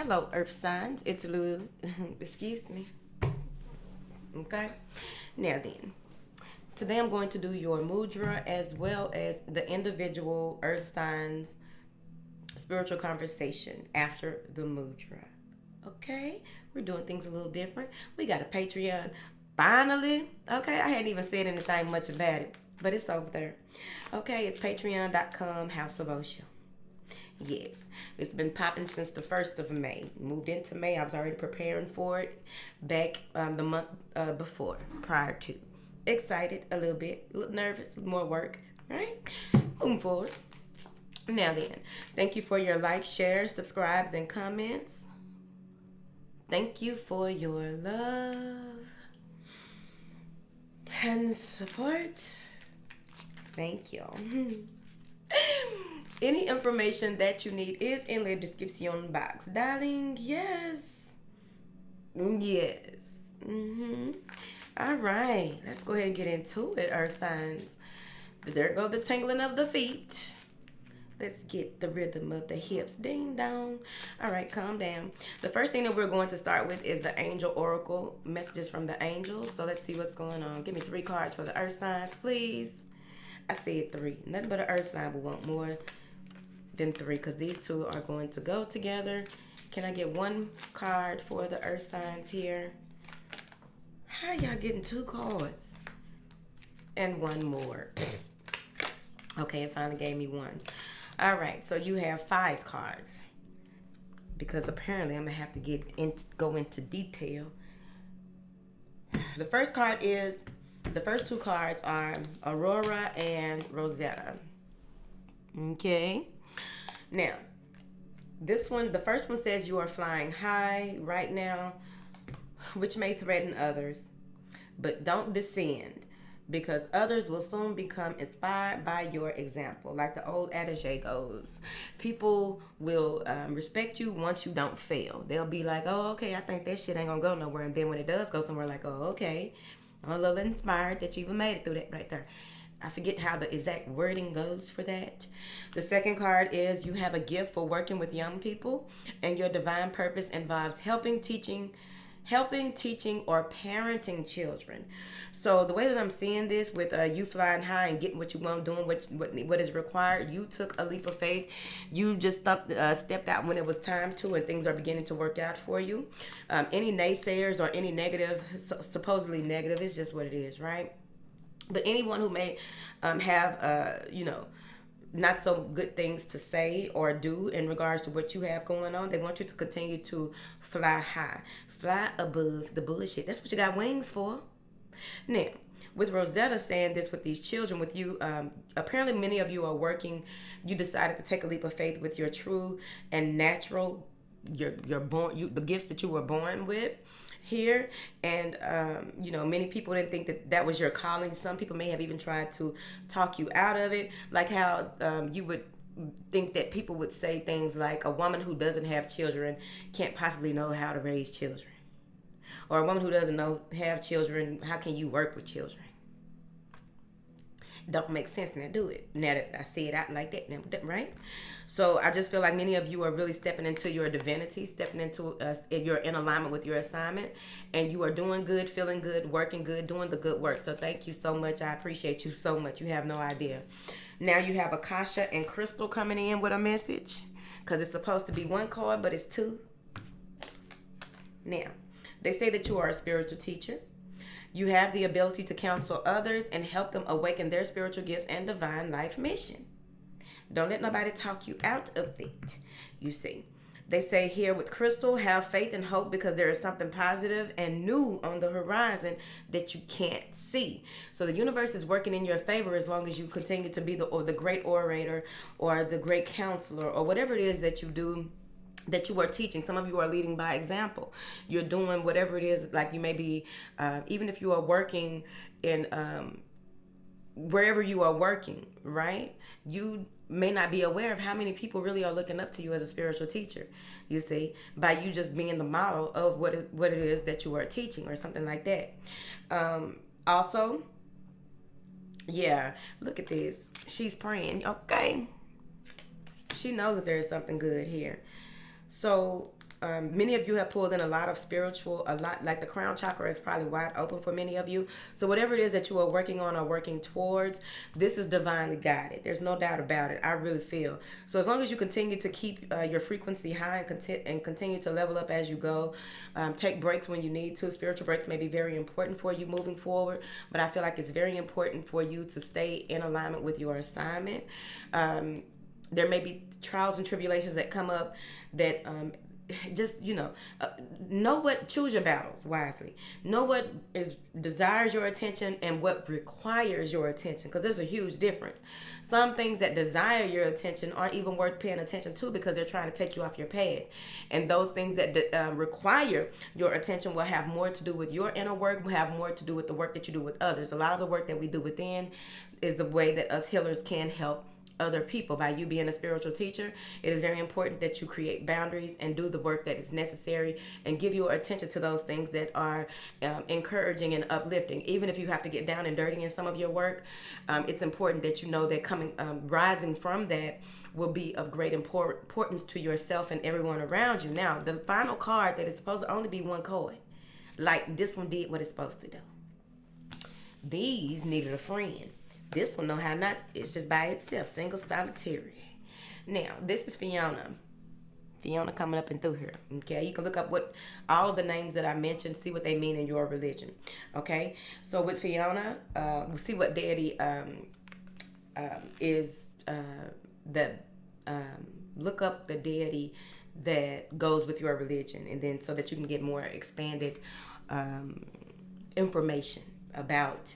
Hello, Earth signs. It's Lou. Excuse me. Okay. Now then, today I'm going to do your mudra as well as the individual Earth signs spiritual conversation after the mudra. Okay. We're doing things a little different. We got a Patreon. Finally. Okay. I hadn't even said anything much about it, but it's over there. Okay. It's patreon.com House of Osha. Yes, it's been popping since the 1st of May. Moved into May. I was already preparing for it back the month before, prior to. Excited a little bit, a little nervous, more work, right? Moving forward. Now then, thank you for your likes, shares, subscribes, and comments. Thank you for your love and support. Thank you. Any information that you need is in the description box. Darling, yes. Yes. All right. Let's go ahead and get into it, Earth signs. There go the tingling of the feet. Let's get the rhythm of the hips. Ding dong. All right, calm down. The first thing that we're going to start with is the angel oracle messages from the angels. So let's see what's going on. Give me 3 cards for the Earth signs, please. I said 3. Nothing but an Earth sign will want more than 3 because these two are going to go together. Can I get 1 card for the Earth signs here? How y'all getting 2 cards? And 1 more. Okay, it finally gave me 1. All right, so you have 5 cards because apparently I'm gonna have to go into detail. The first 2 cards are Aurora and Rosetta. Okay. Now, the first one says you are flying high right now, which may threaten others, but don't descend because others will soon become inspired by your example. Like the old adage goes, people will respect you once you don't fail. They'll be like, oh, okay, I think that shit ain't gonna go nowhere. And then when it does go somewhere, like, oh, okay, I'm a little inspired that you even made it through that right there. I forget how the exact wording goes for that. The second card is you have a gift for working with young people, and your divine purpose involves helping, teaching, or parenting children. So the way that I'm seeing this with you flying high and getting what you want, doing what is required, you took a leap of faith. You just stepped out when it was time to, and things are beginning to work out for you. Any naysayers or any negative, supposedly negative, is just what it is, right? But anyone who may have, not so good things to say or do in regards to what you have going on, they want you to continue to fly high. Fly above the bullshit. That's what you got wings for. Now, with Rosetta saying this with these children, with you, apparently many of you are working. You decided to take a leap of faith with your true and natural, the gifts that you were born with here. And many people didn't think that was your calling. Some people may have even tried to talk you out of it, like how you would think that people would say things like a woman who doesn't have children can't possibly know how to raise children, or a woman who doesn't have children, how can you work with children? Don't make sense now, do it? Now that I say it out like that, right? So I just feel like many of you are really stepping into your divinity, stepping into you're in alignment with your assignment, and you are doing good, feeling good, working good, doing the good work. So thank you so much. I appreciate you so much. You have no idea. Now you have Akasha and Crystal coming in with a message because it's supposed to be 1 card, but it's 2. Now, they say that you are a spiritual teacher. You have the ability to counsel others and help them awaken their spiritual gifts and divine life mission. Don't let nobody talk you out of it, you see. They say here with Crystal, have faith and hope because there is something positive and new on the horizon that you can't see. So the universe is working in your favor as long as you continue to be the great orator or the great counselor or whatever it is that you do, that you are teaching. Some of you are leading by example. You're doing whatever it is, like you may be, even if you are working in wherever you are working, right? You may not be aware of how many people really are looking up to you as a spiritual teacher, you see, by you just being the model of what it is that you are teaching or something like that. Also, yeah, look at this. She's praying, okay? She knows that there is something good here. So Many of you have pulled in a lot of spiritual, a lot like the crown chakra is probably wide open for many of you. So whatever it is that you are working on or working towards, this is divinely guided. There's no doubt about it. I really feel. So as long as you continue to keep your frequency high and continue to level up as you go, take breaks when you need to. Spiritual breaks may be very important for you moving forward, but I feel like it's very important for you to stay in alignment with your assignment. There may be trials and tribulations that come up that just choose your battles wisely. Know what desires your attention and what requires your attention, because there's a huge difference. Some things that desire your attention aren't even worth paying attention to because they're trying to take you off your path, and those things that require your attention will have more to do with your inner work, will have more to do with the work that you do with others. A lot of the work that we do within is the way that us healers can help other people. By you being a spiritual teacher, it is very important that you create boundaries and do the work that is necessary and give your attention to those things that are encouraging and uplifting. Even if you have to get down and dirty in some of your work, it's important that you know that rising from that will be of great importance to yourself and everyone around you. Now, the final card that is supposed to only be one coin, like this one did what it's supposed to do. These needed a friend. This one know how not. It's just by itself, single, solitary. Now, this is Fiona. Fiona coming up and through here. Okay, you can look up what all of the names that I mentioned, see what they mean in your religion. Okay, so with Fiona, we'll see what deity is that. Look up the deity that goes with your religion, and then so that you can get more expanded information about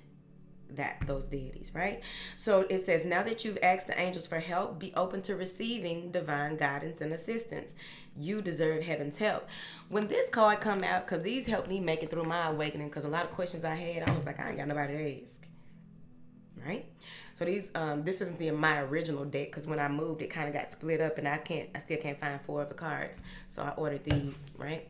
those deities, right? So it says, now that you've asked the angels for help, be open to receiving divine guidance and assistance. You deserve heaven's help. When this card come out, because these helped me make it through my awakening, because a lot of questions I had, I was like, I ain't got nobody to ask, right? So these this isn't my original deck, because when I moved it kind of got split up, and I still can't find 4 of the cards, so I ordered these, right?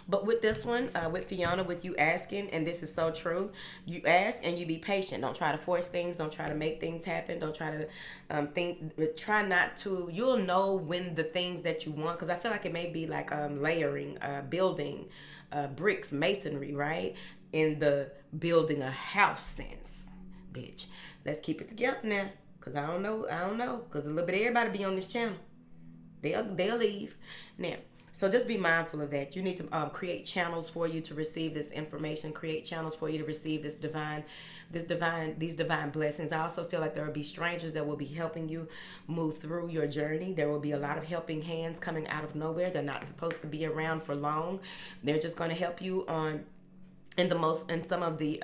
But with this one, with Fiona, with you asking, and this is so true, you ask and you be patient. Don't try to force things. Don't try to make things happen. Don't try to try not to. You'll know when the things that you want, because I feel like it may be like layering, building, bricks, masonry, right? In the building a house sense, bitch. Let's keep it together now, because I don't know, because a little bit of everybody be on this channel. They'll leave. Now, so just be mindful of that. You need to create channels for you to receive this information, create channels for you to receive these divine blessings. I also feel like there will be strangers that will be helping you move through your journey. There will be a lot of helping hands coming out of nowhere. They're not supposed to be around for long. They're just going to help you in some of the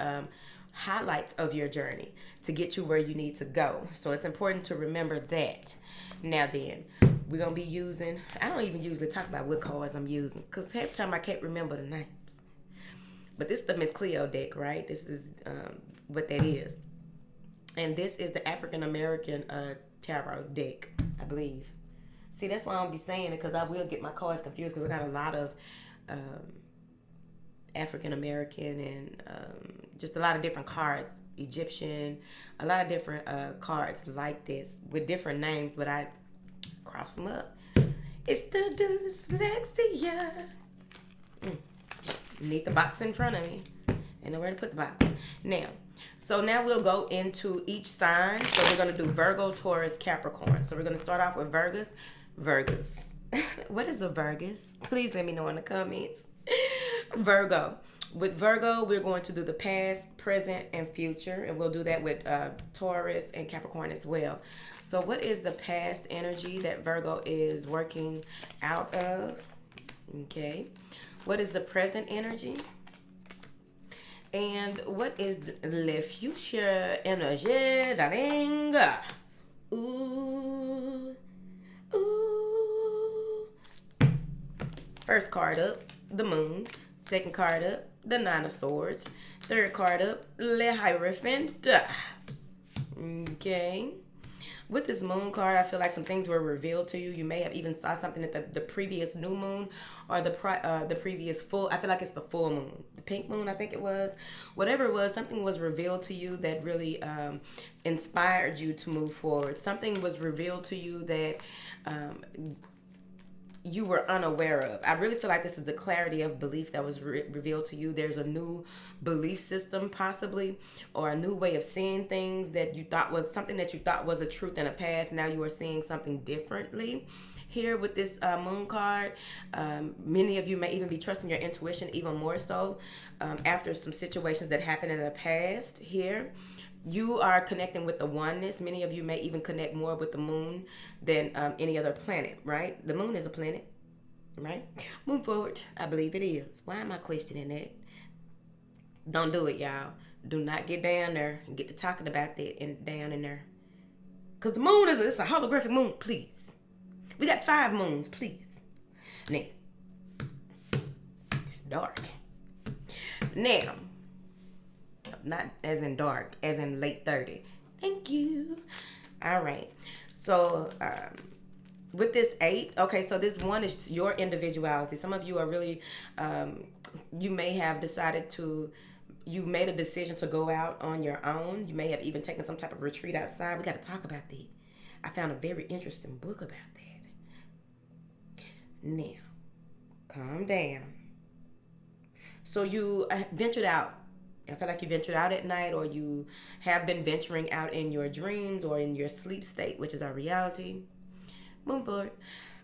highlights of your journey to get you where you need to go. So it's important to remember that. Now then, we're going to be using, I don't even usually talk about what cards I'm using, because half the time I can't remember the names. But this is the Miss Cleo deck, right? This is what that is. And this is the African American tarot deck, I believe. See, that's why I don't be saying it, because I will get my cards confused, because I got a lot of African American and just a lot of different cards, Egyptian, a lot of different cards like this with different names, but I cross them up. It's the dyslexia. Need the box in front of me and know where to put the box. Now we'll go into each sign. So we're going to do Virgo, Taurus, Capricorn. So we're going to start off with Virgus. What is a Virgus? Please let me know in the comments. Virgo. With Virgo, we're going to do the past, present, and future. And we'll do that with Taurus and Capricorn as well. So what is the past energy that Virgo is working out of? Okay. What is the present energy? And what is the future energy, darling? Ooh. First card up, the Moon. Second card up, the Nine of Swords. Third card up, Le Hierophant. Okay. With this Moon card, I feel like some things were revealed to you. You may have even saw something at the previous new moon or the previous full. I feel like it's the full moon, the pink moon. I think it was. Whatever it was, something was revealed to you that really inspired you to move forward. Something was revealed to you that you were unaware of. I really feel like this is the clarity of belief that was revealed to you. There's a new belief system possibly, or a new way of seeing things that you thought was something that you thought was a truth in the past. Now you are seeing something differently. Here with this moon card, many of you may even be trusting your intuition even more so after some situations that happened in the past. Here you are connecting with the oneness. Many of you may even connect more with the moon than any other planet, right? The moon is a planet, right? Move forward. I believe it is. Why am I questioning that? Don't do it, y'all. Do not get down there and get to talking about that and down in there. Because the moon it's a holographic moon, please. We got 5 moons, please. Now, it's dark. Now, not as in dark, as in late 30. Thank you. All right. So, with this 8, okay, so this 1 is your individuality. Some of you are really, you may have decided you made a decision to go out on your own. You may have even taken some type of retreat outside. We got to talk about that. I found a very interesting book about that. Now, calm down. So you ventured out. I feel like you ventured out at night, or you have been venturing out in your dreams or in your sleep state, which is our reality. Move forward.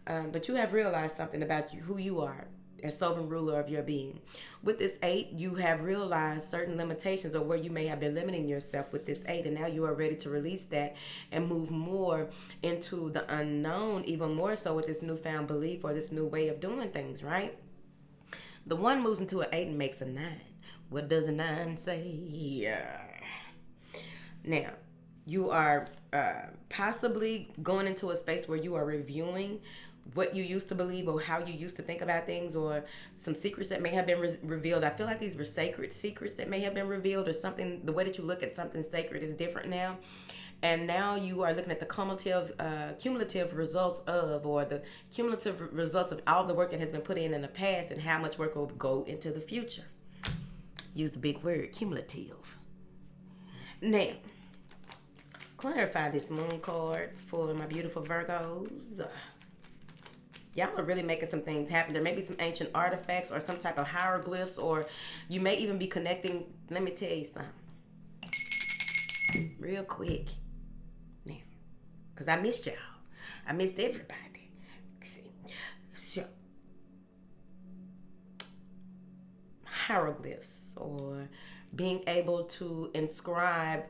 But you have realized something about you, who you are as sovereign ruler of your being. With this 8, you have realized certain limitations or where you may have been limiting yourself with this 8, and now you are ready to release that and move more into the unknown, even more so with this newfound belief or this new way of doing things, right? The 1 moves into an 8 and makes a 9. What does a 9 say? Now, you are possibly going into a space where you are reviewing what you used to believe or how you used to think about things, or some secrets that may have been revealed. I feel like these were sacred secrets that may have been revealed, or something. The way that you look at something sacred is different now. And now you are looking at the cumulative results of, or the cumulative results of all the work that has been put in the past, and how much work will go into the future. Use the big word, cumulative. Now, clarify this moon card for my beautiful Virgos. Y'all are really making some things happen. There may be some ancient artifacts or some type of hieroglyphs, or you may even be connecting. Let me tell you something real quick now, because I missed y'all. I missed everybody. See, so hieroglyphs, or being able to inscribe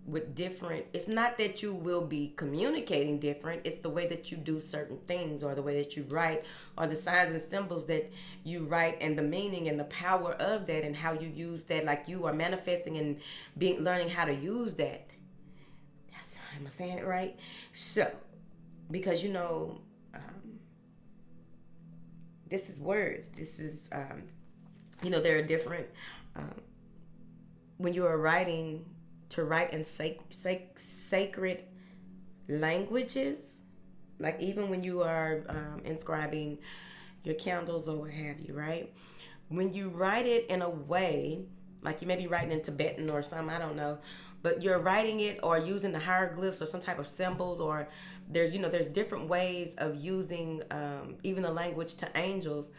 with different, it's not that you will be communicating different, it's the way that you do certain things, or the way that you write, or the signs and symbols that you write, and the meaning and the power of that, and how you use that, like you are manifesting and learning how to use that. Am I saying it right? So, because this is words, this is there are different when you are writing, to write in sacred languages, like even when you are inscribing your candles or what have you, right? When you write it in a way, like you may be writing in Tibetan or something, I don't know, but you're writing it or using the hieroglyphs or some type of symbols, or there's different ways of using even the language to angels,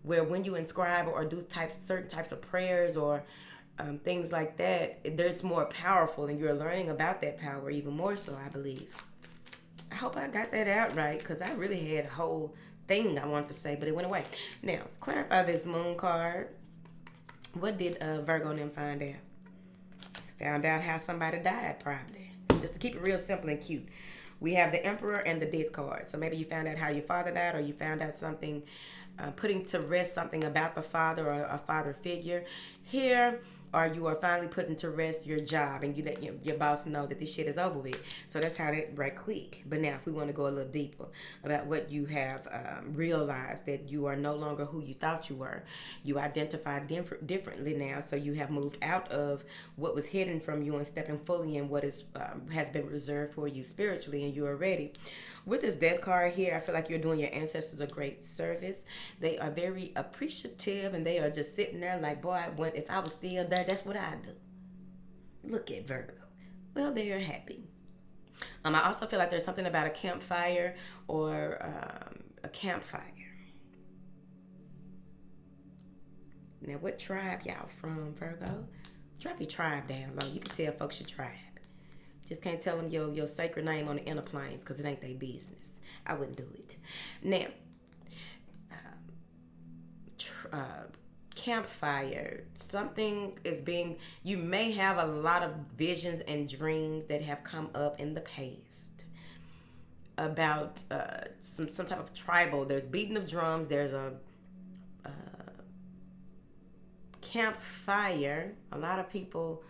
where when you inscribe or do certain types of prayers or things like that, it's more powerful, and you're learning about that power even more so, I believe. I hope I got that out right, because I really had a whole thing I wanted to say, but it went away. Now, clarify this moon card. What did Virgo and them find out? Found out how somebody died, probably. Just to keep it real simple and cute. We have the Emperor and the Death card. So maybe you found out how your father died, or you found out something, putting to rest something about the father or a father figure. Here, or you are finally putting to rest your job, and you let your boss know that this shit is over with. So that's how that right quick. But now if we want to go a little deeper about what you have realized, that you are no longer who you thought you were. You identify differently now. So you have moved out of what was hidden from you and stepping fully in what is has been reserved for you spiritually, and you are ready. With this Death card here, I feel like you're doing your ancestors a great service. They are very appreciative, and they are just sitting there like, boy, if I was still there, that's what I'd do. Look at Virgo. Well, they are happy. I also feel like there's something about a campfire or a campfire. Now, what tribe y'all from, Virgo? Drop your tribe down low. You can tell folks your tribe. Just can't tell them your sacred name on the inner planes because it ain't their business. I wouldn't do it. Now, campfire. Something is being... You may have a lot of visions and dreams that have come up in the past about some type of tribal. There's beating of drums. There's a campfire. A lot of people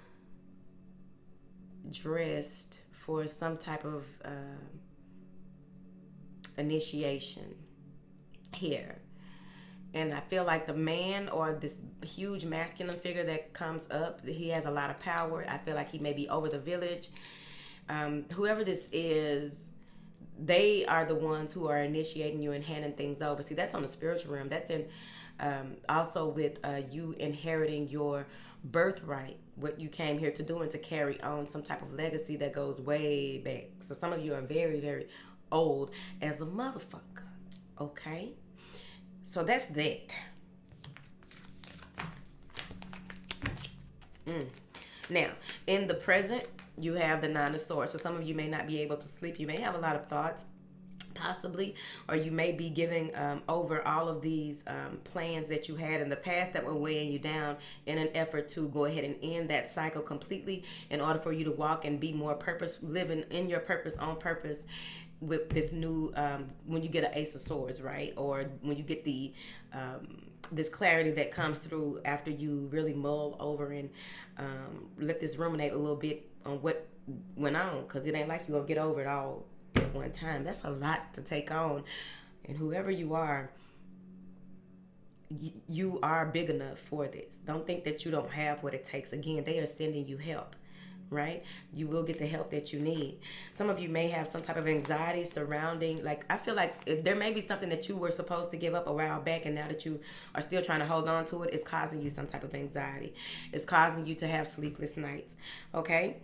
dressed for some type of initiation here. And I feel like the man or this huge masculine figure that comes up, he has a lot of power. I feel like he may be over the village. Whoever this is, they are the ones who are initiating you and handing things over. See, that's on the spiritual realm. That's in also with you inheriting your birthright, what you came here to do and to carry on some type of legacy that goes way back. So some of you are very, very old as a motherfucker. Okay? So that's that. Now, in the present, you have the Nine of Swords. So some of you may not be able to sleep. You may have a lot of thoughts, possibly, or you may be giving over all of these plans that you had in the past that were weighing you down in an effort to go ahead and end that cycle completely in order for you to walk and be more living in your purpose, on purpose, with this new when you get an Ace of Swords, right? Or when you get the this clarity that comes through after you really mull over and let this ruminate a little bit on what went on, because it ain't like you're gonna get over it all at one time. That's a lot to take on, and whoever you are big enough for this. Don't think that you don't have what it takes. Again, they are sending you help, right? You will get the help that you need. Some of you may have some type of anxiety surrounding, like, I feel like if there may be something that you were supposed to give up a while back, and now that you are still trying to hold on to it, it's causing you some type of anxiety. It's causing you to have sleepless nights, okay?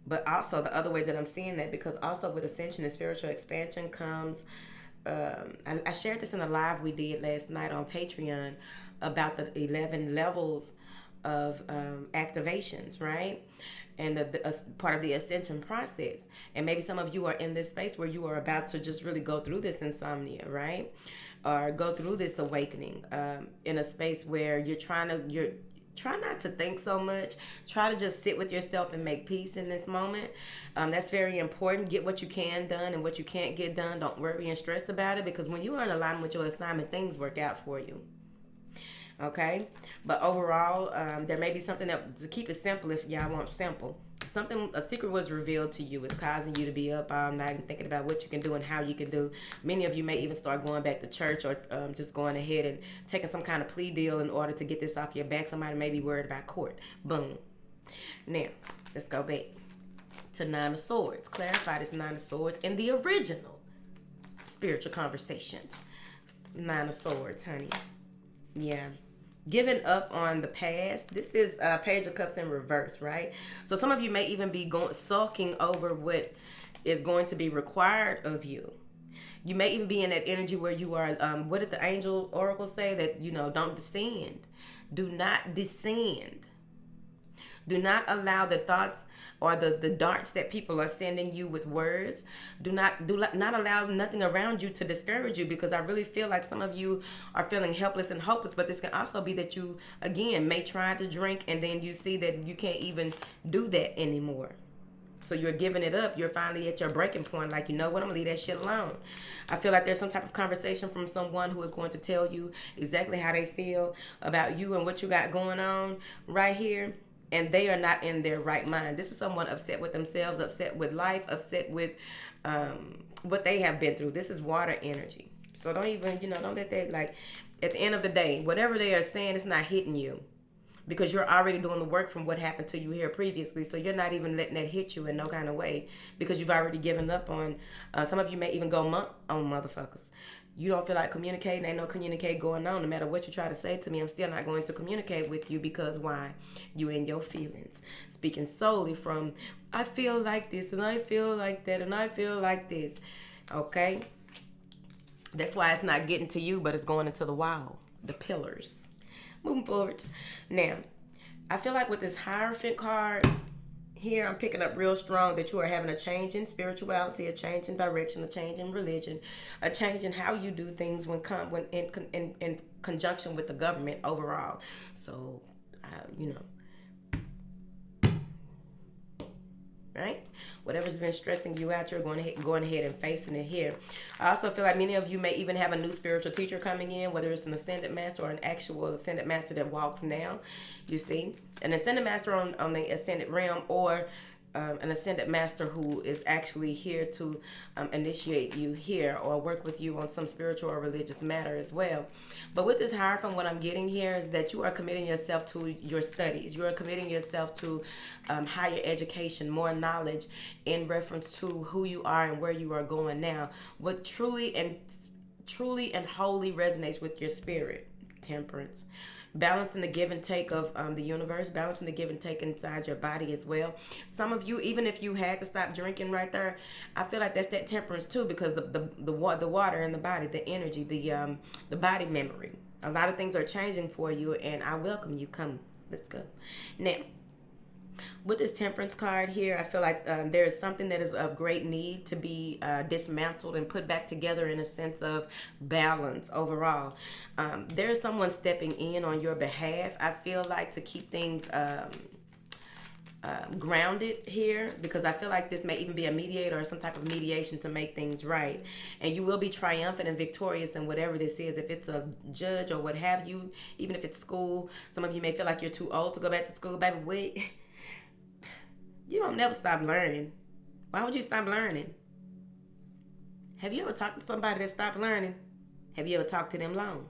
But also the other way that I'm seeing that, because also with ascension and spiritual expansion comes, I shared this in a live we did last night on Patreon about the 11 levels of activations, right? And the part of the ascension process. And maybe some of you are in this space where you are about to just really go through this insomnia, right? Or go through this awakening in a space where try not to think so much. Try to just sit with yourself and make peace in this moment. That's very important. Get what you can done, and what you can't get done, don't worry and stress about it, because when you are in alignment with your assignment, things work out for you. Okay? But overall, there may be something that, to keep it simple if y'all want simple, a secret was revealed to you. It's causing you to be up all night and thinking about what you can do and how you can do. Many of you may even start going back to church, or just going ahead and taking some kind of plea deal in order to get this off your back. Somebody may be worried about court. Boom. Now, let's go back to Nine of Swords. Clarify this Nine of Swords in the original spiritual conversations. Nine of Swords, honey. Yeah. Giving up on the past. This is Page of Cups in reverse, right? So some of you may even be sulking over what is going to be required of you. You may even be in that energy where you are, what did the angel oracle say? That, don't descend. Do not descend. Do not allow the thoughts or the darts that people are sending you with words. Do not allow nothing around you to discourage you, because I really feel like some of you are feeling helpless and hopeless. But this can also be that you, again, may try to drink, and then you see that you can't even do that anymore. So you're giving it up. You're finally at your breaking point. Like, you know what? I'm going to leave that shit alone. I feel like there's some type of conversation from someone who is going to tell you exactly how they feel about you and what you got going on right here. And they are not in their right mind. This is someone upset with themselves, upset with life, upset with what they have been through. This is water energy. So don't even, don't let that, like, at the end of the day, whatever they are saying, it's not hitting you, because you're already doing the work from what happened to you here previously. So you're not even letting that hit you in no kind of way, because you've already given up on, some of you may even go monk on motherfuckers. You don't feel like communicating. Ain't no communicate going on. No matter what you try to say to me, I'm still not going to communicate with you, because why? You in your feelings. Speaking solely from, I feel like this, and I feel like that, and I feel like this. Okay? That's why it's not getting to you, but it's going into the wall. The pillars. Moving forward. Now, I feel like with this Hierophant card here, I'm picking up real strong that you are having a change in spirituality, a change in direction, a change in religion, a change in how you do things when in conjunction with the government overall. So, you know, right? Whatever's been stressing you out, you're going ahead and facing it here. I also feel like many of you may even have a new spiritual teacher coming in, whether it's an ascended master or an actual ascended master that walks now. You see, an ascended master on the ascended realm, or an ascended master who is actually here to initiate you here or work with you on some spiritual or religious matter as well. But with this Hierophant, what I'm getting here is that you are committing yourself to your studies. You are committing yourself to higher education, more knowledge in reference to who you are and where you are going now. What truly and wholly resonates with your spirit. Temperance. Balancing the give and take of the universe, balancing the give and take inside your body as well. Some of you, even if you had to stop drinking right there, I feel like that's that temperance too, because the water in the body, the energy, the body memory. A lot of things are changing for you, and I welcome you. Come, let's go. Now, with this Temperance card here, I feel like there is something that is of great need to be dismantled and put back together in a sense of balance overall. There is someone stepping in on your behalf, I feel like, to keep things grounded here, because I feel like this may even be a mediator or some type of mediation to make things right. And you will be triumphant and victorious in whatever this is. If it's a judge or what have you, even if it's school, some of you may feel like you're too old to go back to school. Baby, wait. You don't never stop learning. Why would you stop learning? Have you ever talked to somebody that stopped learning? Have you ever talked to them long?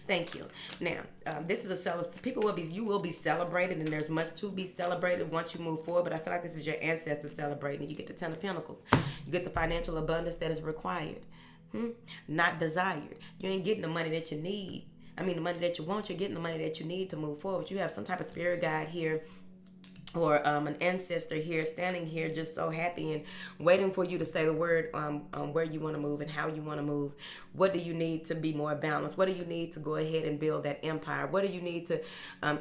Thank you. Now, this is you will be celebrated, and there's much to be celebrated once you move forward, but I feel like this is your ancestors celebrating. You get the 10 of Pentacles. You get the financial abundance that is required, not desired. You ain't getting the money that you need. The money that you want. You're getting the money that you need to move forward. You have some type of spirit guide here, or an ancestor here standing here just so happy and waiting for you to say the word where you want to move and how you want to move. What do you need to be more balanced? What do you need to go ahead and build that empire? What do you need to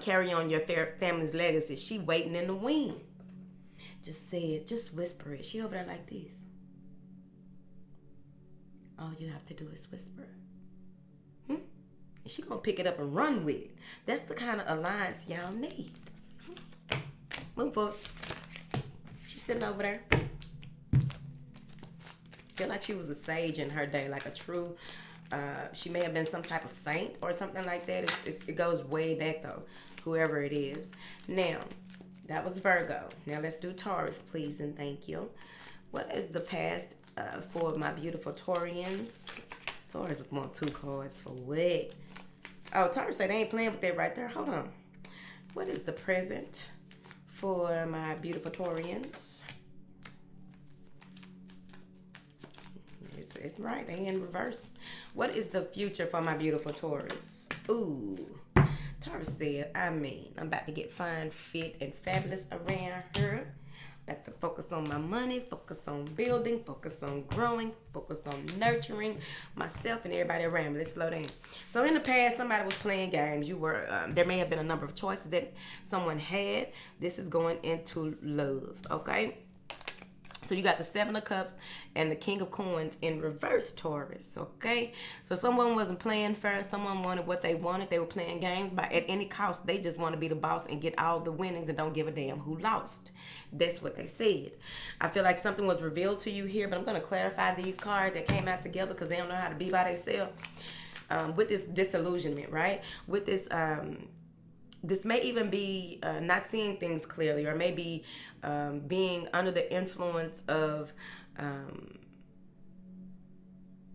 carry on your family's legacy? She waiting in the wing. Just say it. Just whisper it. She over there like this. All you have to do is whisper. And she gonna pick it up and run with it. That's the kind of alliance y'all need. Move forward. She's sitting over there. Feel like she was a sage in her day, like a true. She may have been some type of saint or something like that. It goes way back though, whoever it is. Now, that was Virgo. Now let's do Taurus, please and thank you. What is the past for my beautiful Taurians? Taurus want 2 cards for what? Oh, Taurus said they ain't playing with that right there. Hold on. What is the present for my beautiful Taurians? It's right, they in reverse. What is the future for my beautiful Taurus? Ooh, Taurus said, I'm about to get fine, fit, and fabulous around her. About to focus on my money, focus on building, focus on growing, focus on nurturing myself and everybody around me. Let's slow down. So in the past, somebody was playing games. You were there may have been a number of choices that someone had. This is going into love, okay? So you got the 7 of Cups and the King of Coins in reverse, Taurus, okay? So someone wasn't playing fair. Someone wanted what they wanted. They were playing games, but at any cost, they just want to be the boss and get all the winnings and don't give a damn who lost. That's what they said. I feel like something was revealed to you here, but I'm going to clarify these cards that came out together because they don't know how to be by themselves. With this disillusionment, right? With this... this may even be not seeing things clearly, or maybe being under the influence of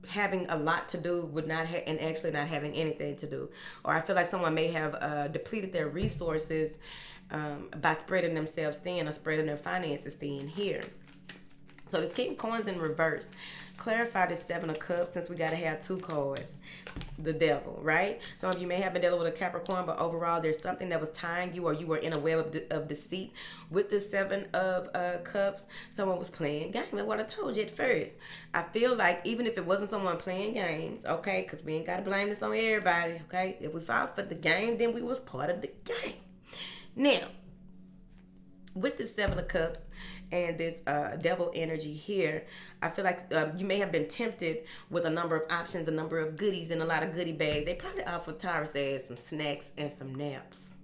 having a lot to do with and actually not having anything to do. Or I feel like someone may have depleted their resources by spreading themselves thin or spreading their finances thin here. So this King of Coins in reverse. Clarify this Seven of Cups, since we got to have two cards. The Devil, right? Some of you may have been dealing with a Capricorn, but overall there's something that was tying you, or you were in a web of deceit with the Seven of Cups. Someone was playing games. That's what I told you at first. I feel like even if it wasn't someone playing games, okay, because we ain't got to blame this on everybody, okay? If we fought for the game, then we was part of the game. Now, with the Seven of Cups and this devil energy here, I feel like you may have been tempted with a number of options, a number of goodies, and a lot of goodie bags. They probably offered Taurus as some snacks and some naps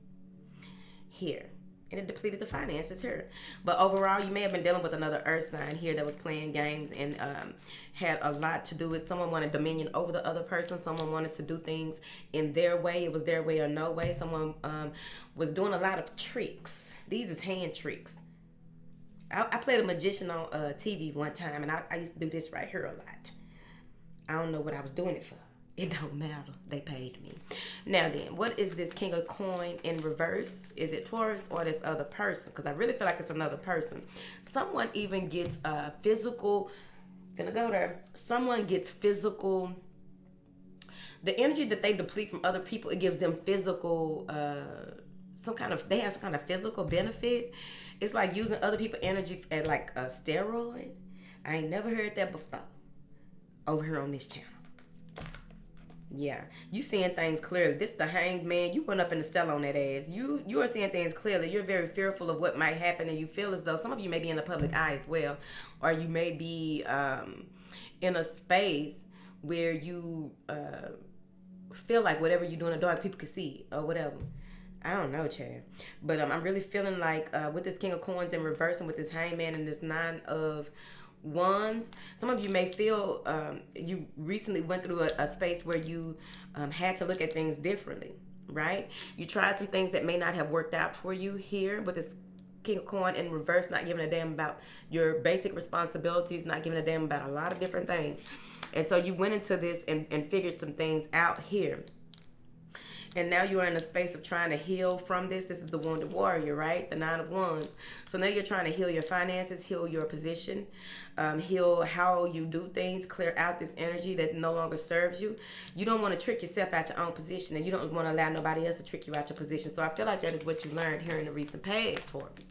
here. And it depleted the finances here. But overall, you may have been dealing with another earth sign here that was playing games and had a lot to do with someone wanted dominion over the other person. Someone wanted to do things in their way. It was their way or no way. Someone was doing a lot of tricks. These is hand tricks. I played a magician on TV one time, and I used to do this right here a lot. I don't know what I was doing it for. It don't matter. They paid me. Now then, what is this King of Coin in reverse? Is it Taurus or this other person? Because I really feel like it's another person. Someone even gets physical. Gonna go there. Someone gets physical. The energy that they deplete from other people, it gives them physical. They have some kind of physical benefit. It's like using other people's energy as like a steroid. I ain't never heard that before. Over here on this channel. Yeah, you seeing things clearly. This the Hanged Man. You went up in the cell on that ass. You are seeing things clearly. You're very fearful of what might happen, and you feel as though some of you may be in the public eye as well, or you may be in a space where you feel like whatever you do in the dark, people can see or whatever. I don't know, Chad. But I'm really feeling like with this King of Coins in reverse and with this Hangman and this Nine of Wands, some of you may feel you recently went through a space where you had to look at things differently, right? You tried some things that may not have worked out for you here with this King of Coin in reverse, not giving a damn about your basic responsibilities, not giving a damn about a lot of different things. And so you went into this and figured some things out here. And now you are in a space of trying to heal from this. This is the Wounded Warrior, right? The Nine of Wands. So now you're trying to heal your finances, heal your position, heal how you do things, clear out this energy that no longer serves you. You don't want to trick yourself out your own position, and you don't want to allow nobody else to trick you out your position. So I feel like that is what you learned here in the recent past, Taurus.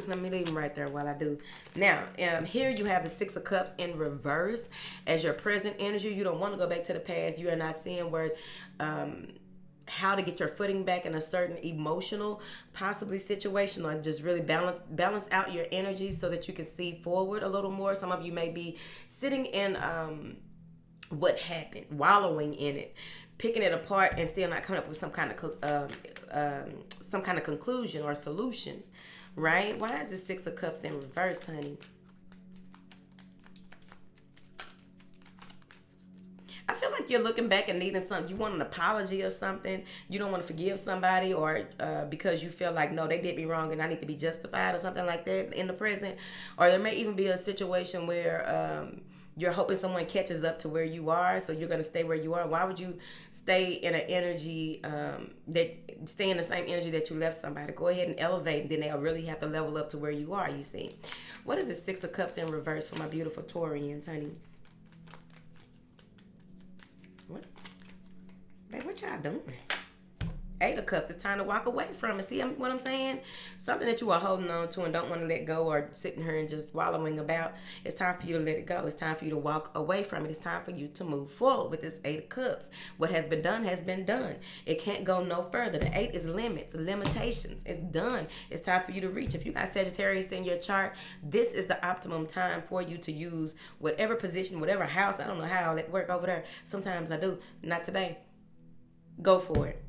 Let me leave them right there while I do. Now, here you have the Six of Cups in reverse as your present energy. You don't want to go back to the past. You are not seeing where, how to get your footing back in a certain emotional, possibly situation, or just really balance out your energy so that you can see forward a little more. Some of you may be sitting in what happened, wallowing in it, picking it apart, and still not coming up with some kind of conclusion or solution. Right? Why is the Six of Cups in reverse, honey? I feel like you're looking back and needing something. You want an apology or something. You don't want to forgive somebody, or because you feel like, no, they did me wrong and I need to be justified or something like that in the present. Or there may even be a situation where you're hoping someone catches up to where you are, so you're going to stay where you are. Why would you stay in an energy stay in the same energy that you left somebody? Go ahead and elevate, and then they'll really have to level up to where you are, you see. What is the Six of Cups in reverse for my beautiful Taurians, honey? What? Babe, what y'all doing? Eight of Cups. It's time to walk away from it. See what I'm saying? Something that you are holding on to and don't want to let go, or sitting here and just wallowing about. It's time for you to let it go. It's time for you to walk away from it. It's time for you to move forward with this Eight of Cups. What has been done has been done. It can't go no further. The Eight is limits, limitations. It's done. It's time for you to reach. If you got Sagittarius in your chart, this is the optimum time for you to use whatever position, whatever house. I don't know how it work over there. Sometimes I do. Not today. Go for it.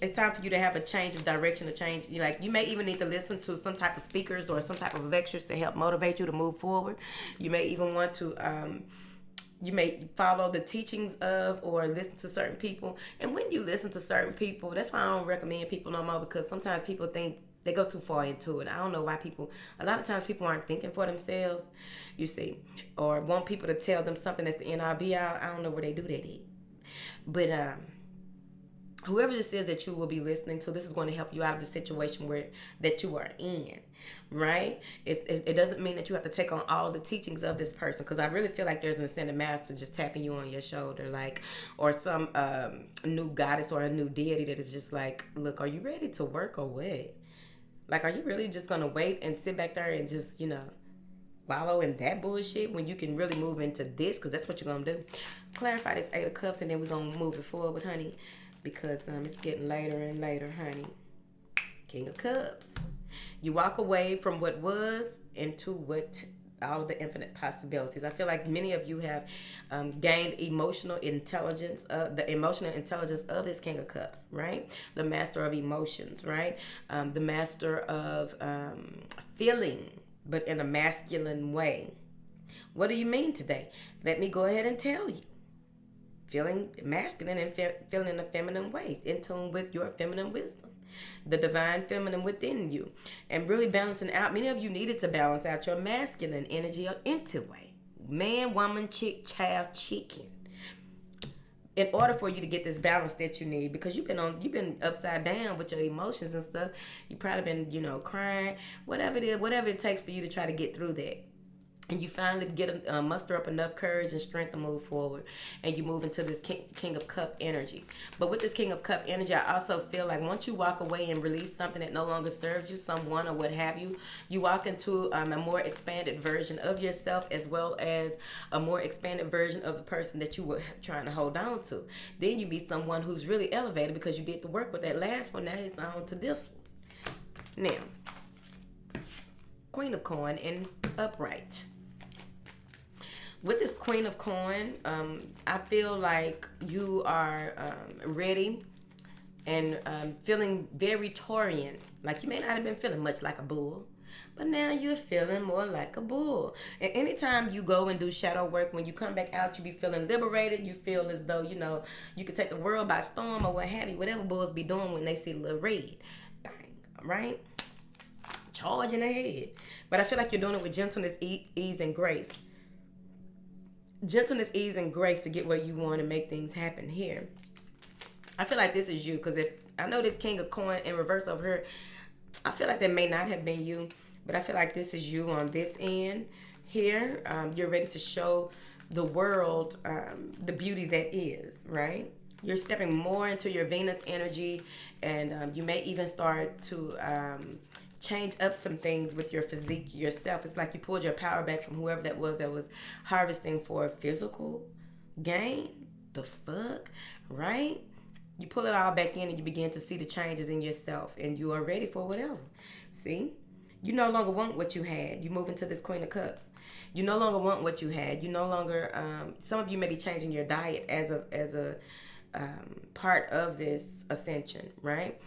It's time for you to have a change of direction, a change. You may even need to listen to some type of speakers or some type of lectures to help motivate you to move forward. You may even want to, you may follow the teachings of or listen to certain people. And when you listen to certain people, that's why I don't recommend people no more, because sometimes people think they go too far into it. I don't know why a lot of times people aren't thinking for themselves, you see, or want people to tell them something that's the end all be all. I don't know where they do that at. But, whoever this is that you will be listening to, this is going to help you out of the situation that you are in, right? It doesn't mean that you have to take on all the teachings of this person, because I really feel like there's an ascended master just tapping you on your shoulder, like, or some new goddess or a new deity that is just like, look, are you ready to work or what? Like, are you really just going to wait and sit back there and just, wallow in that bullshit when you can really move into this? Because that's what you're going to do. Clarify this Eight of Cups, and then we're going to move it forward, honey, because it's getting later and later, honey. King of Cups. You walk away from what was into what all of the infinite possibilities. I feel like many of you have gained emotional intelligence, the emotional intelligence of this King of Cups, right? The master of emotions, right? The master of feeling, but in a masculine way. What do you mean today? Let me go ahead and tell you. Feeling masculine and feeling in a feminine way, in tune with your feminine wisdom, the divine feminine within you, and really balancing out. Many of you needed to balance out your masculine energy anyway. Man, woman, chick, child, chicken. In order for you to get this balance that you need, because you've been upside down with your emotions and stuff. You've probably been, crying, whatever it takes for you to try to get through that. And you finally muster up enough courage and strength to move forward. And you move into this King of Cup energy. But with this King of Cup energy, I also feel like once you walk away and release something that no longer serves you, someone or what have you, you walk into a more expanded version of yourself, as well as a more expanded version of the person that you were trying to hold on to. Then you be someone who's really elevated because you did the work with that last one. Now it's on to this one. Now, Queen of Coin and upright. With this Queen of Coin, I feel like you are ready and feeling very Taurian. Like you may not have been feeling much like a bull, but now you're feeling more like a bull. And anytime you go and do shadow work, when you come back out, you be feeling liberated. You feel as though, you could take the world by storm or what have you. Whatever bulls be doing when they see the little red thing, right? Charging ahead. But I feel like you're doing it with gentleness, ease, and grace. Gentleness, ease, and grace to get where you want to make things happen here. I feel like this is you, because if I know this King of Coin in reverse over here, I feel like that may not have been you, but I feel like this is you on this end here. You're ready to show the world the beauty that is, right? You're stepping more into your Venus energy, and you may even start to change up some things with your physique yourself. It's like you pulled your power back from whoever that was harvesting for physical gain. The fuck, right? You pull it all back in and you begin to see the changes in yourself, and you are ready for whatever. See? You no longer want what you had. You move into this Queen of Cups. You no longer want what you had. You no longer, some of you may be changing your diet as a part of this ascension, right?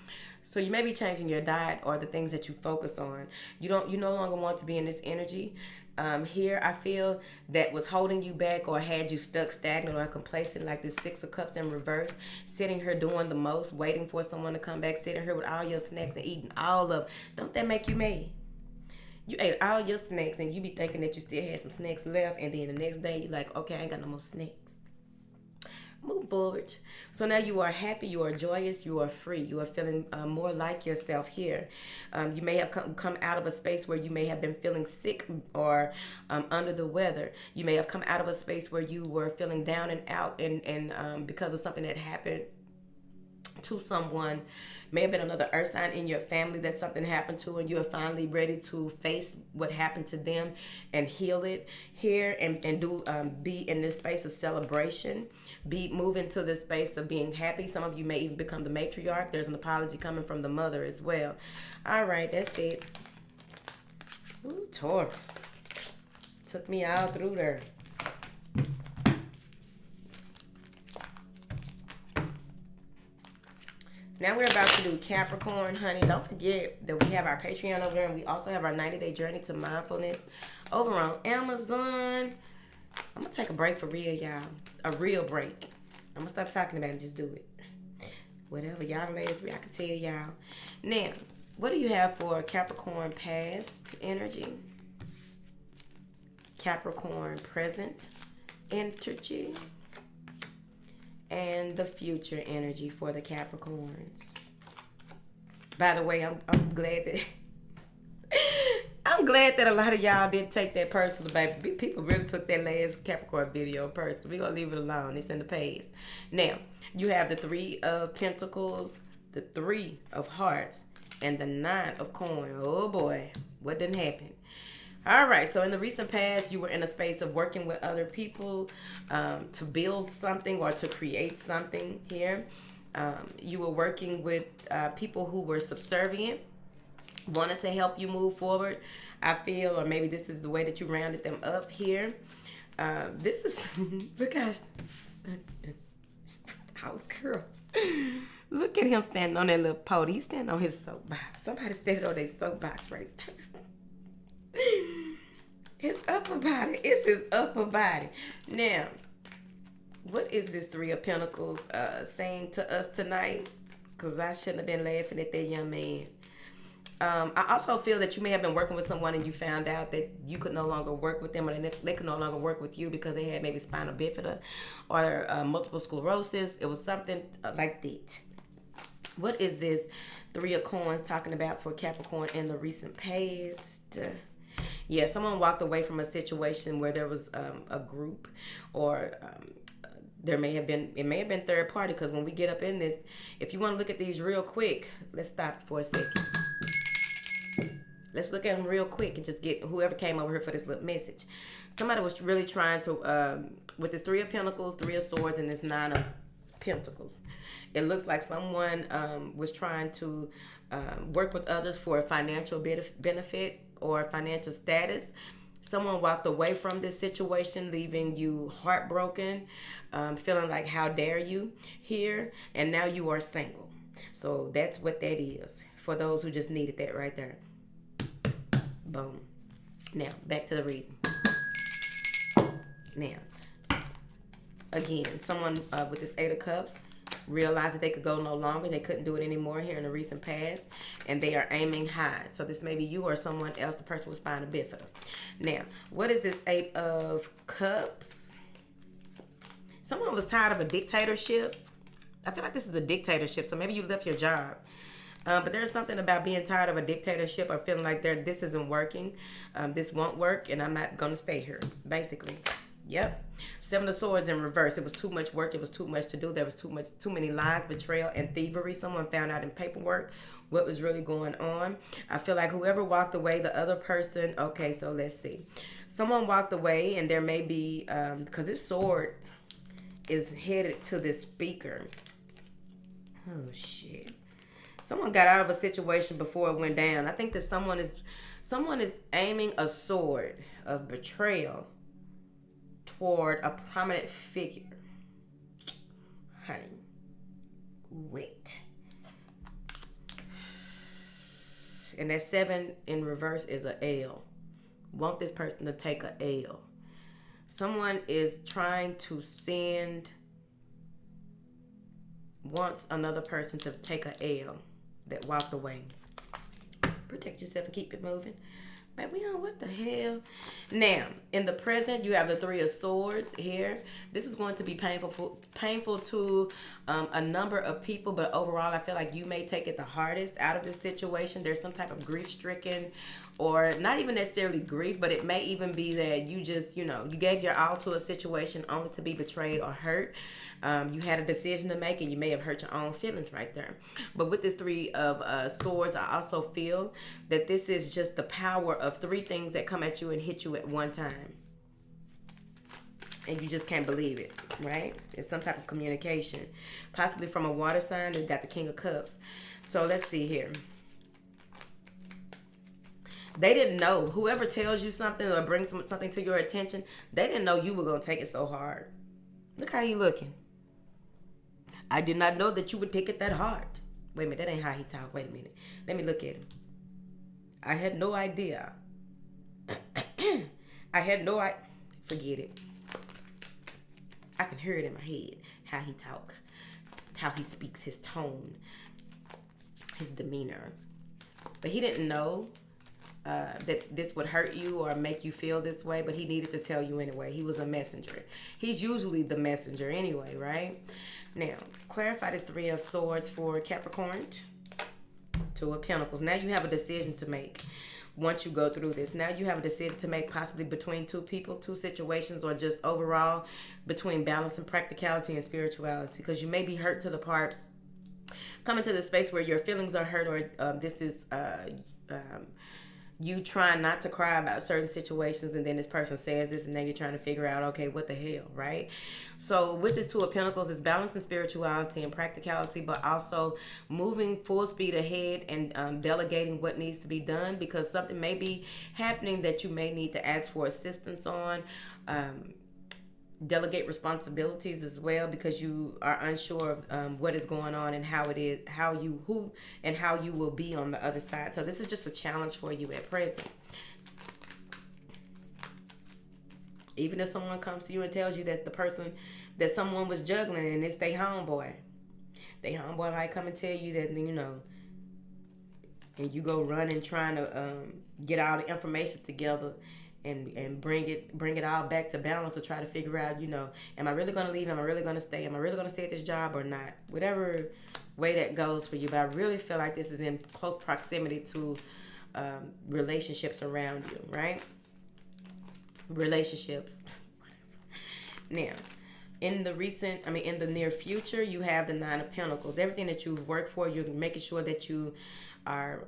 So you may be changing your diet or the things that you focus on. You no longer want to be in this energy. Here, I feel that was holding you back or had you stuck, stagnant, or complacent, like this Six of Cups in reverse, sitting here doing the most, waiting for someone to come back, sitting here with all your snacks and eating all of them. Don't that make you mad? You ate all your snacks and you be thinking that you still had some snacks left, and then the next day you're like, okay, I ain't got no more snacks. Move forward. So now you are happy, you are joyous, you are free. You are feeling more like yourself here. You may have come out of a space where you may have been feeling sick or under the weather. You may have come out of a space where you were feeling down and out and because of something that happened to someone. May have been another earth sign in your family that something happened to, and you are finally ready to face what happened to them and heal it here, and do be in this space of celebration. Move into this space of being happy. Some of you may even become the matriarch. There's an apology coming from the mother as well. All right, that's it. Ooh, Taurus. Took me all through there. Now we're about to do Capricorn, honey. Don't forget that we have our Patreon over there, and we also have our 90-day journey to mindfulness over on Amazon. I'm going to take a break for real, y'all. A real break. I'm going to stop talking about it and just do it. Whatever. Y'all the last week, I can tell y'all. Now, what do you have for Capricorn past energy? Capricorn present energy? and the future energy for the Capricorns. By the way, I'm glad that I'm glad that a lot of y'all didn't take that personal, baby. People really took that last Capricorn video personal. We're gonna leave it alone. It's in the past. Now, you have the 3 of Pentacles, the 3 of Hearts, and the 9 of Coins. Oh boy, what didn't happen? All right, so in the recent past, you were in a space of working with other people to build something or to create something here. You were working with people who were subservient, wanted to help you move forward, I feel, or maybe this is the way that you rounded them up here. This is, look guys, oh girl, look at him standing on that little podium. He's standing on his soapbox. Somebody standing on their soapbox right there. His upper body. It's his upper body. Now, what is this 3 of Pentacles saying to us tonight? Because I shouldn't have been laughing at that young man. I also feel that you may have been working with someone and you found out that you could no longer work with them, or they could no longer work with you because they had maybe spinal bifida or multiple sclerosis. It was something like that. What is this 3 of Coins talking about for Capricorn in the recent past? Yeah, someone walked away from a situation where there was a group, or it may have been third party, because when we get up in this, if you want to look at these real quick, let's stop for a second. Let's look at them real quick and just get whoever came over here for this little message. Somebody was really trying to, with this 3 of Pentacles, 3 of Swords, and this 9 of Pentacles. It looks like someone was trying to work with others for a financial benefit or financial status. Someone walked away from this situation, leaving you heartbroken, feeling like, how dare you here, and now you are single. So that's what that is, for those who just needed that right there. Boom. Now, back to the reading. Now, again, someone with this 8 of Cups realized that they could go no longer. They couldn't do it anymore here in the recent past, and they are aiming high. So this may be you or someone else, the person with spinal bifida. Now, what is this 8 of Cups? Someone was tired of a dictatorship. I feel like this is a dictatorship, so maybe you left your job. But there's something about being tired of a dictatorship or feeling like this isn't working. This won't work, and I'm not going to stay here, basically. Yep. 7 of Swords in reverse. It was too much work. It was too much to do. There was too many lies, betrayal, and thievery. Someone found out in paperwork what was really going on. I feel like whoever walked away, the other person. Okay, so let's see. Someone walked away, and there may be, because this sword is headed to this speaker. Oh, shit. Someone got out of a situation before it went down. I think that someone is aiming a sword of betrayal toward a prominent figure. Honey, wait. And that 7 in reverse is a L. Want this person to take a L. Someone is trying to wants another person to take a L that walked away. Protect yourself and keep it moving. Man, what the hell? Now, in the present, you have the 3 of Swords here. This is going to be painful to a number of people, but overall, I feel like you may take it the hardest out of this situation. There's some type of grief-stricken, or not even necessarily grief, but it may even be that you just, you gave your all to a situation only to be betrayed or hurt. You had a decision to make, and you may have hurt your own feelings right there. But with this 3 of Swords, I also feel that this is just the power of 3 things that come at you and hit you at one time. And you just can't believe it, right? It's some type of communication. Possibly from a water sign that got the King of Cups. So let's see here. They didn't know. Whoever tells you something or brings something to your attention, they didn't know you were going to take it so hard. Look how you looking. I did not know that you would take it that hard. Wait a minute, that ain't how he talk. Wait a minute. Let me look at him. I had no idea. Forget it. I can hear it in my head. How he talk. How he speaks. His tone. His demeanor. But he didn't know that this would hurt you or make you feel this way, but he needed to tell you anyway. He was a messenger. He's usually the messenger anyway, right? Now, clarify this Three of Swords for Capricorn. Two of Pentacles. Now you have a decision to make. Once you go through this, now you have a decision to make, possibly between two people, two situations, or just overall between balance and practicality and spirituality, because you may be hurt to the part, coming to the space where your feelings are hurt, or this is you trying not to cry about certain situations, and then this person says this, and then you're trying to figure out, okay, what the hell, right? So with this Two of Pentacles, it's balancing spirituality and practicality, but also moving full speed ahead and delegating what needs to be done, because something may be happening that you may need to ask for assistance on. Delegate responsibilities as well, because you are unsure of what is going on and how it is, how you will be on the other side. So this is just a challenge for you at present. Even if someone comes to you and tells you that that someone was juggling and it's their homeboy, might come and tell you that, and you go running trying to get all the information together and bring it all back to balance, to try to figure out, am I really going to leave? Am I really going to stay? Am I really going to stay at this job or not? Whatever way that goes for you. But I really feel like this is in close proximity to relationships around you, right? Relationships. Now, in the near future, you have the Nine of Pentacles. Everything that you've worked for, you're making sure that you are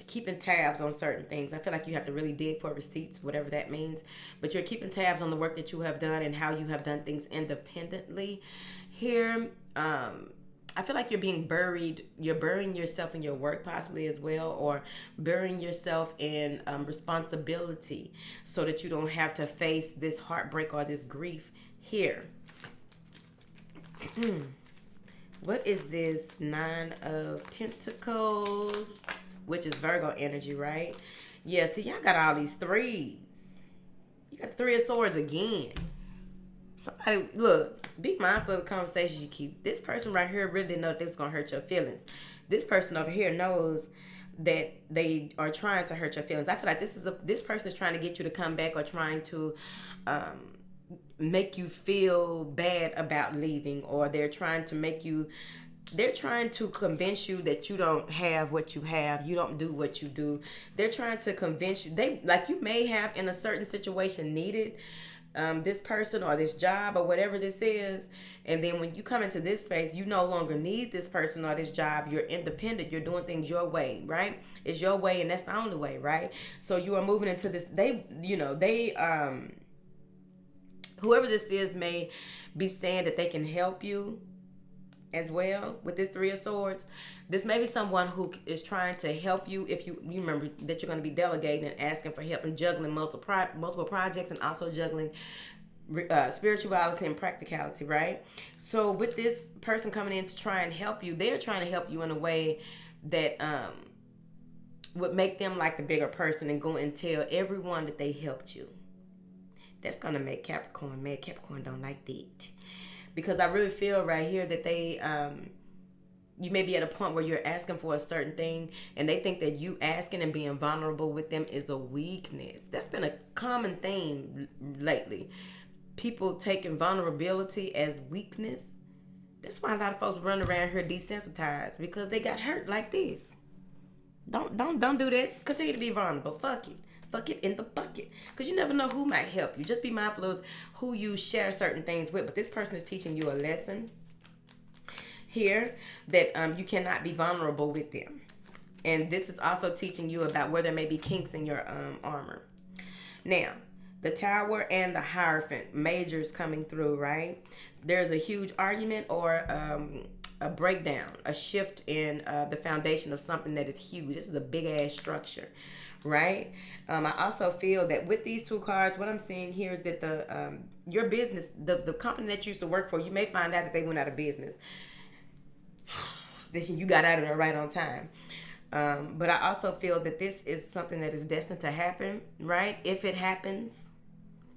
keeping tabs on certain things. I feel like you have to really dig for receipts, whatever that means. But you're keeping tabs on the work that you have done and how you have done things independently. Here, I feel like you're being buried. You're burying yourself in your work possibly as well, or burying yourself in responsibility so that you don't have to face this heartbreak or this grief here. What is this Nine of Pentacles? Which is Virgo energy, right? Yeah, see, y'all got all these threes. You got the Three of Swords again. Somebody, look, be mindful of the conversations you keep. This person right here really didn't know this was going to hurt your feelings. This person over here knows that they are trying to hurt your feelings. I feel like this person is trying to get you to come back, or trying to make you feel bad about leaving, or they're trying to convince you that you don't have what you have, you don't do what you do. They're trying to convince you, you may have in a certain situation needed this person or this job or whatever this is, and then when you come into this space, you no longer need this person or this job. You're independent, you're doing things your way, right? It's your way, and that's the only way, right? So you are moving into this, whoever this is may be saying that they can help you as well with this Three of Swords. This may be someone who is trying to help you. If you remember that you're going to be delegating and asking for help and juggling multiple projects, and also juggling spirituality and practicality, right? So with this person coming in to try and help you, they're trying to help you in a way that would make them like the bigger person and go and tell everyone that they helped you. That's going to make Capricorn mad. Capricorn don't like that. Because I really feel right here that they, you may be at a point where you're asking for a certain thing, and they think that you asking and being vulnerable with them is a weakness. That's been a common theme lately. People taking vulnerability as weakness. That's why a lot of folks run around here desensitized, because they got hurt like this. Don't do that. Continue to be vulnerable. Fuck it. Fuck it in the bucket, because you never know who might help you. Just be mindful of who you share certain things with. But this person is teaching you a lesson here that you cannot be vulnerable with them, and this is also teaching you about where there may be kinks in your armor. Now, the Tower and the Hierophant majors coming through, right? There's a huge argument or a breakdown, a shift in the foundation of something that is huge. This is a big ass structure, right? I also feel that with these two cards, what I'm seeing here is that your business, the company that you used to work for, you may find out that they went out of business. You got out of there right on time. But I also feel that this is something that is destined to happen, right? If it happens.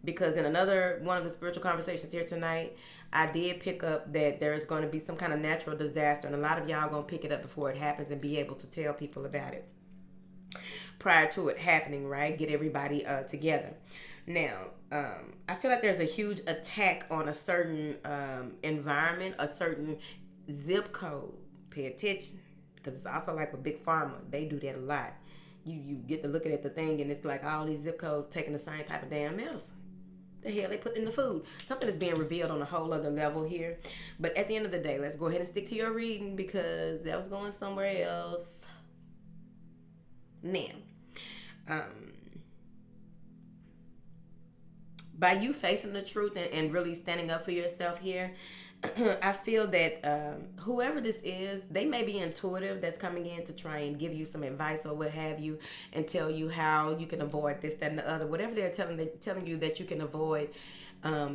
Because in another one of the spiritual conversations here tonight, I did pick up that there is going to be some kind of natural disaster, and a lot of y'all are going to pick it up before it happens and be able to tell people about it. prior to it happening, right? Get everybody together. Now, I feel like there's a huge attack on a certain environment, a certain zip code. Pay attention, because it's also like a big pharma. They do that a lot. You get to looking at the thing, and it's like all these zip codes taking the same type of damn medicine. The hell they put in the food. Something is being revealed on a whole other level here. But at the end of the day, let's go ahead and stick to your reading, because that was going somewhere else. Now, by you facing the truth and really standing up for yourself here, I feel that whoever this is, they may be intuitive, that's coming in to try and give you some advice or what have you, and tell you how you can avoid this, that, and the other. Whatever they're telling you that you can avoid,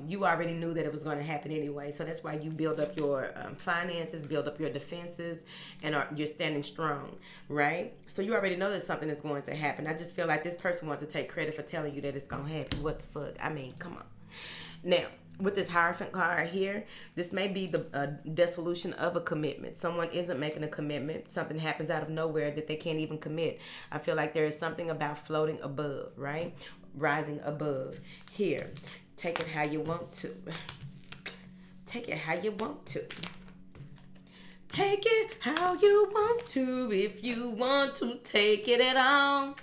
you already knew that it was going to happen anyway. So that's why you build up your finances, build up your defenses, and you're standing strong, right? So you already know that something is going to happen. I just feel like this person wants to take credit for telling you that it's going to happen. What the fuck? I mean, come on. Now, with this Hierophant card here, this may be the dissolution of a commitment. Someone isn't making a commitment. Something happens out of nowhere that they can't even commit. I feel like there is something about floating above, right? Rising above. Here, take it how you want to. Take it how you want to. Take it how you want to. If you want to take it at all.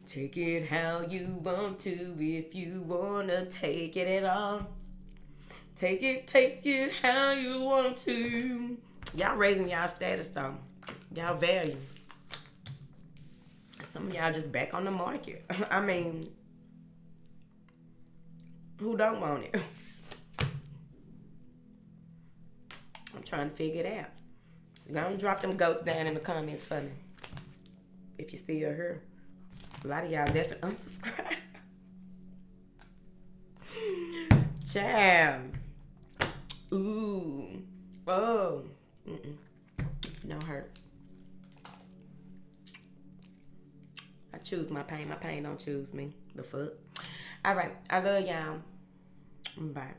Take it how you want to, if you want to take it at all. Take it how you want to. Y'all raising y'all status, though. Y'all value. Some of y'all just back on the market. I mean, who don't want it? I'm trying to figure it out. Go and drop them goats down in the comments for me, if you still here. A lot of y'all definitely unsubscribe. Child. Ooh. Oh. No hurt. I choose my pain. My pain don't choose me. The fuck. All right. I love y'all. Bye.